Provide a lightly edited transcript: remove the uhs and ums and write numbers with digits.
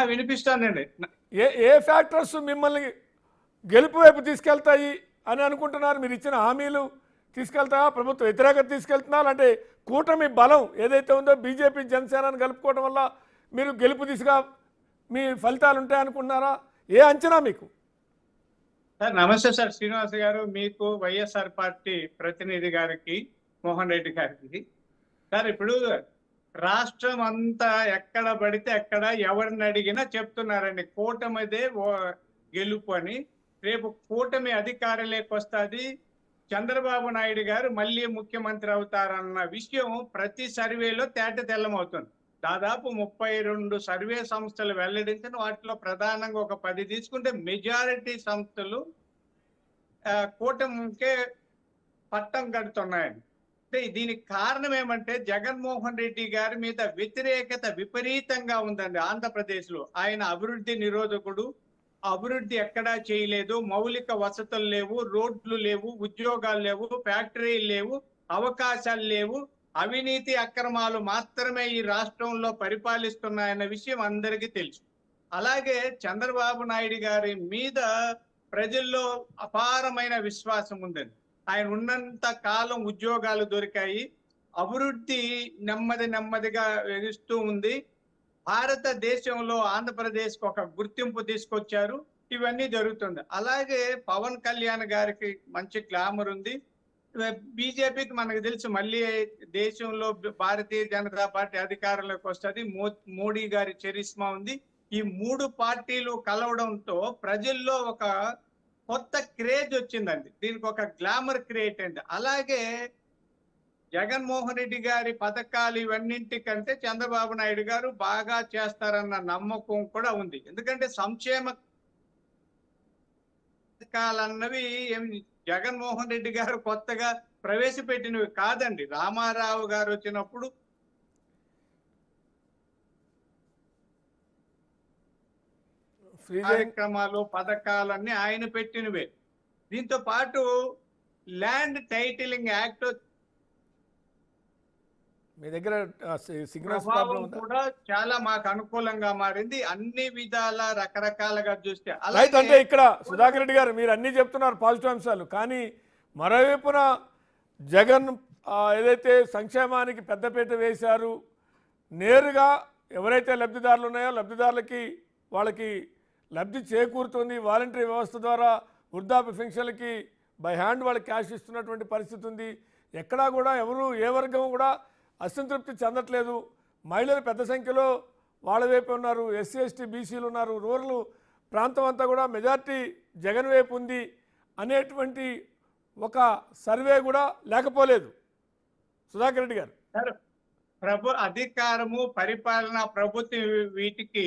వినిపిస్తానండి. ఏ ఏ factors మిమ్మల్ని గెలుపు వైపు తీసుకెళ్తాయి అని అనుకుంటున్నారు? మీరు ఇచ్చిన హామీలు తీసుకెళ్తాయా? ప్రభుత్వ వ్యతిరేకత తీసుకెళ్తున్నారు అంటే కూటమి బలం ఏదైతే ఉందో బీజేపీ జనసేనను కలుపుకోవడం వల్ల మీరు గెలుపు దిశగా మీ ఫలితాలు ఉంటాయనుకుంటున్నారా? ఏ అంచనా మీకు? సార్ నమస్తే సార్ శ్రీనివాస్ గారు, మీకు వైఎస్ఆర్ పార్టీ ప్రతినిధి గారికి, మోహన్ రెడ్డి గారికి. సార్ ఇప్పుడు రాష్ట్రం అంతా ఎక్కడ పడితే అక్కడ ఎవరిని అడిగినా చెప్తున్నారండి కూటమిదే గెలుపు అని. రేపు కూటమి అధికారంలోకి వస్తుంది, చంద్రబాబు నాయుడు గారు మళ్ళీ ముఖ్యమంత్రి అవుతారన్న విషయం ప్రతి సర్వేలో తేట తెల్లమవుతుంది. దాదాపు 32 సర్వే సంస్థలు వెల్లడించిన వాటిలో ప్రధానంగా ఒక 10 తీసుకుంటే మెజారిటీ సంస్థలు కూటమికే పట్టం కడుతున్నాయండి. అంటే దీనికి కారణం ఏమంటే జగన్మోహన్ రెడ్డి గారి మీద వ్యతిరేకత విపరీతంగా ఉందండి ఆంధ్రప్రదేశ్ లో. ఆయన అభివృద్ధి నిరోధకుడు, అభివృద్ధి ఎక్కడా చేయలేదు, మౌలిక వసతులు లేవు, రోడ్లు లేవు, ఉద్యోగాలు లేవు, ఫ్యాక్టరీలు లేవు, అవకాశాలు లేవు, అవినీతి అక్రమాలు మాత్రమే ఈ రాష్ట్రంలో పరిపాలిస్తున్నాయన్న విషయం అందరికీ తెలుసు. అలాగే చంద్రబాబు నాయుడు గారి మీద ప్రజల్లో అపారమైన విశ్వాసం ఉందండి. ఆయన ఉన్నంత కాలం ఉద్యోగాలు దొరికాయి, అభివృద్ధి నెమ్మదిగా ఎగుస్తూ ఉంది, భారతదేశంలో ఆంధ్రప్రదేశ్కి ఒక గుర్తింపు తీసుకొచ్చారు, ఇవన్నీ జరుగుతుంది. అలాగే పవన్ కళ్యాణ్ గారికి మంచి గ్లామర్ ఉంది. బీజేపీకి మనకు తెలుసు మళ్ళీ దేశంలో భారతీయ జనతా పార్టీ అధికారంలోకి వస్తుంది, మోడీ గారి చరిస్మా ఉంది. ఈ 3 పార్టీలు కలవడంతో ప్రజల్లో ఒక కొత్త క్రేజ్ వచ్చిందండి, దీనికి ఒక గ్లామర్ క్రియేట్ అయింది. అలాగే జగన్మోహన్ రెడ్డి గారి పథకాలు ఇవన్నింటికంటే చంద్రబాబు నాయుడు గారు బాగా చేస్తారన్న నమ్మకం కూడా ఉంది. ఎందుకంటే సంక్షేమ పథకాలన్నవి జగన్మోహన్ రెడ్డి గారు కొత్తగా ప్రవేశపెట్టినవి కాదండి. రామారావు గారు వచ్చినప్పుడు కార్యక్రమాలు పథకాలన్నీ ఆయన పెట్టినవే. దీంతో పాటు ల్యాండ్ టైటిలింగ్ యాక్ట్ మీ దగ్గర సిగ్నల్స్ ప్రభావం కూడా చాలా మాకు అనుకూలంగా మారింది. అన్ని విధాల రకరకాలుగా చూస్తే రైట్. అంటే ఇక్కడ సుధాకర్ రెడ్డి గారు మీరు అన్ని చెప్తున్నారు పాజిటివ్ అంశాలు, కానీ మరోవైపున జగన్ ఏదైతే సంక్షేమానికి పెద్దపీట వేశారు, నేరుగా ఎవరైతే లబ్ధిదారులు ఉన్నాయో లబ్ధిదారులకి వాళ్ళకి లబ్ధి చేకూరుతుంది, వాలంటరీ వ్యవస్థ ద్వారా వృద్ధాప్య పెన్షన్లకి బై హ్యాండ్ వాళ్ళకి క్యాష్ ఇస్తున్నటువంటి పరిస్థితి ఉంది. ఎక్కడా కూడా ఎవరు ఏ వర్గం కూడా అసంతృప్తి చెందట్లేదు. మహిళలు పెద్ద సంఖ్యలో వాళ్ళ వైపు ఉన్నారు, ఎస్సీ ఎస్టీ బీసీలు ఉన్నారు, రూరల్ ప్రాంతం అంతా కూడా మెజార్టీ జగన్ వైపు ఉంది అనేటువంటి ఒక సర్వే కూడా లేకపోలేదు. సుధాకర్ రెడ్డి గారు, అధికారము పరిపాలన ప్రభుత్వం వీటికి